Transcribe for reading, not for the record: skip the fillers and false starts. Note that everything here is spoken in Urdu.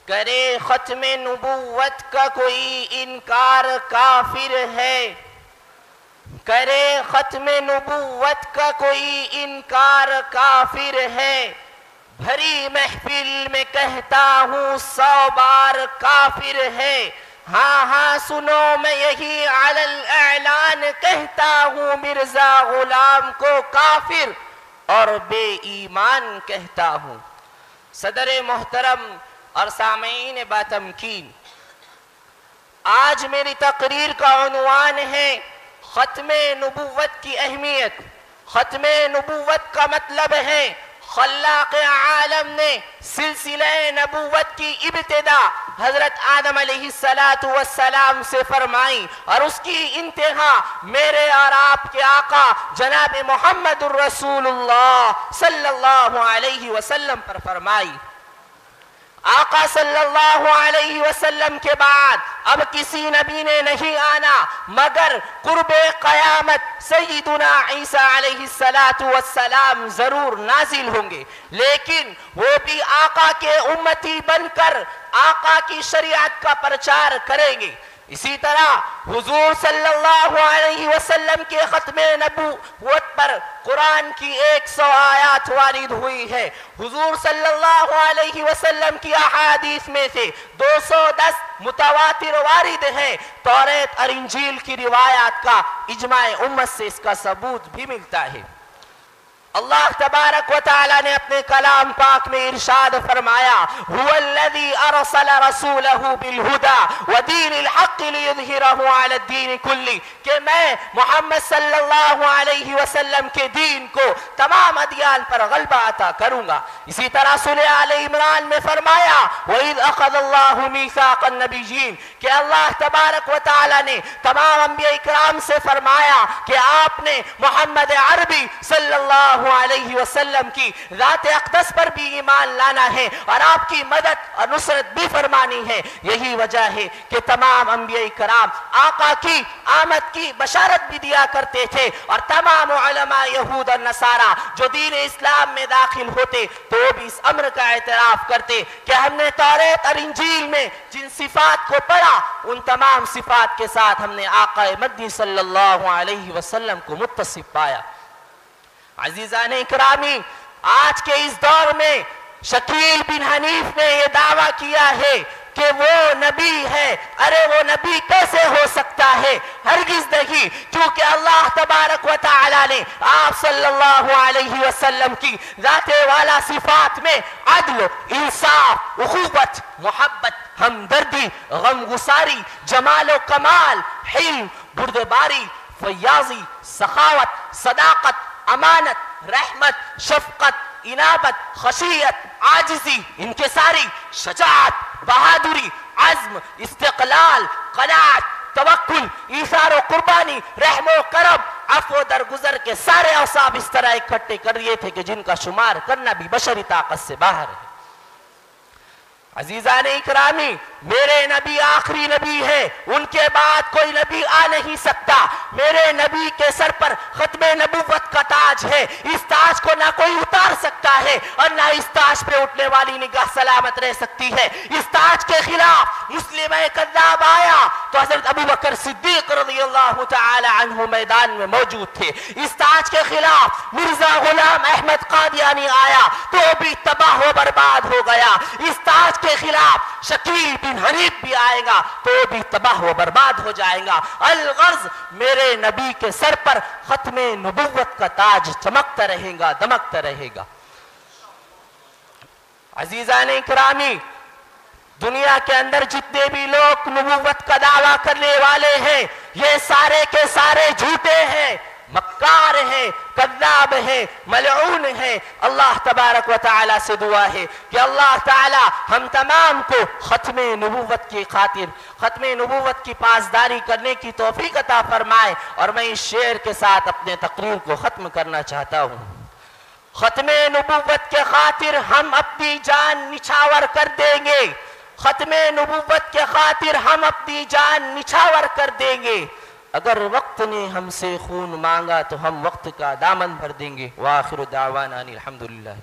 کرے ختم نبوت کا کوئی انکار کافر ہے، کرے ختم نبوت کا کوئی انکار کافر ہے، بھری محفل میں کہتا ہوں 100 بار کافر ہے، ہاں ہاں سنو میں یہی علی الاعلان کہتا ہوں مرزا غلام کو کافر اور بے ایمان کہتا ہوں۔ صدر محترم اور سامعین باتمکین، آج میری تقریر کا عنوان ہے ختم نبوت کی اہمیت۔ ختم نبوت کا مطلب ہے خلاق عالم نے سلسلہ نبوت کی ابتدا حضرت آدم علیہ السلام سے فرمائی اور اس کی انتہا میرے اور آپ کے آقا جناب محمد الرسول اللہ صلی اللہ علیہ وسلم پر فرمائی۔ آقا صلی اللہ علیہ وسلم کے بعد اب کسی نبی نے نہیں آنا مگر قرب قیامت سیدنا عیسیٰ علیہ السلام ضرور نازل ہوں گے، لیکن وہ بھی آقا کے امتی بن کر آقا کی شریعت کا پرچار کریں گے۔ اسی طرح حضور صلی اللہ علیہ وسلم کے ختم نبوت پر قرآن کی 100 آیات وارد ہوئی ہے۔ حضور صلی اللہ علیہ وسلم کی احادیث میں سے 210 متواتر وارد ہیں۔ توریت اور انجیل کی روایات کا اجماع امت سے اس کا ثبوت بھی ملتا ہے۔ اللہ تبارک و تعالی نے اپنے کلام پاک میں ارشاد فرمایا هو الذي ارسل رسوله بالهدى ودين الحق ليظهره على الدين كله کہ میں محمد صلی اللہ علیہ وسلم کے دین کو تمام ادیان پر غلبہ عطا کروں گا۔ اسی طرح سورہ آل عمران میں فرمایا وَإِذْ أَخَذَ اللَّهُ مِيثَاقَ النَّبِيِّينَ کہ اللہ تبارک و تعالی نے تمام انبیاء اکرام سے فرمایا کہ آپ نے محمد عربی صلی اللہ علیہ وسلم کی ذات اقدس پر بھی ایمان لانا ہے اور آپ کی مدد اور نصرت بھی فرمانی ہے۔ یہی وجہ ہے کہ تمام انبیاء کرام آقا کی آمد کی بشارت بھی دیا کرتے تھے، اور تمام علماء یہود اور نصارہ جو دین اسلام میں داخل ہوتے تو وہ بھی اس امر کا اعتراف کرتے کہ ہم نے توریت اور انجیل میں جن صفات کو پڑھا ان تمام صفات کے ساتھ ہم نے آقا مدنی صلی اللہ علیہ وسلم کو متصف پایا۔ عزیزان اکرامی، آج کے اس دور میں شکیل بن حنیف نے یہ دعویٰ کیا ہے کہ وہ نبی ہے۔ ارے وہ نبی کیسے ہو سکتا ہے؟ ہرگز نہیں، کیونکہ اللہ تبارک و تعالی نے آپ صلی اللہ علیہ وسلم کی ذات والا صفات میں عدل، انصاف، اخوت، محبت، ہمدردی، غمگساری، جمال و کمال، حلم، بردباری، فیاضی، سخاوت، صداقت، امانت، رحمت، شفقت، انابت، خشیت، عاجزی، انکساری، شجاعت، بہادری، عزم، استقلال، قناعت، توکل، ایثار و قربانی، رحم و کرم، عفو و درگزر کے سارے اوصاف اس طرح اکٹھے کر لیے تھے کہ جن کا شمار کرنا بھی بشری طاقت سے باہر ہے۔ عزیزان اکرامی، میرے نبی آخری نبی ہے، ان کے بعد کوئی نبی آ نہیں سکتا۔ میرے نبی کے سر پر ختم نبوت کا تاج ہے، اس تاج کو نہ کوئی اتار سکتا ہے اور نہ اس تاج پہ اٹھنے والی نگاہ سلامت رہ سکتی ہے۔ اس تاج کے خلاف مسلمہ کذاب آیا تو حضرت ابوبکر صدیق رضی اللہ تعالی عنہ میدان میں موجود تھے۔ اس تاج کے خلاف مرزا غلام احمد قادیانی آیا تو وہ بھی تباہ و برباد ہو گیا۔ اس تاج کے خلاف شکیل بن حنیف بھی آئے گا تو وہ بھی تباہ و برباد ہو جائے گا۔ الغرض میرے نبی کے سر پر ختم نبوت کا تاج چمکتا رہے گا، دمکتا رہے گا۔ عزیزان اکرامی، دنیا کے اندر جتنے بھی لوگ نبوت کا دعویٰ کرنے والے ہیں یہ سارے کے سارے جھوٹے ہیں، مکار ہیں، کذاب ہیں، ملعون ہیں۔ اللہ تبارک و تعالی سے دعا ہے کہ اللہ تعالی ہم تمام کو ختم نبوت کی خاطر ختم نبوت کی پاسداری کرنے کی توفیق عطا فرمائے۔ اور میں اس شعر کے ساتھ اپنے تقریر کو ختم کرنا چاہتا ہوں۔ ختم نبوت کے خاطر ہم اپنی جان نچھاور کر دیں گے، ختم نبوت کے خاطر ہم اپنی جان نچھاور کر دیں گے۔ اگر وقت نے ہم سے خون مانگا تو ہم وقت کا دامن بھر دیں گے۔ وآخر دعوانا الحمدللہ۔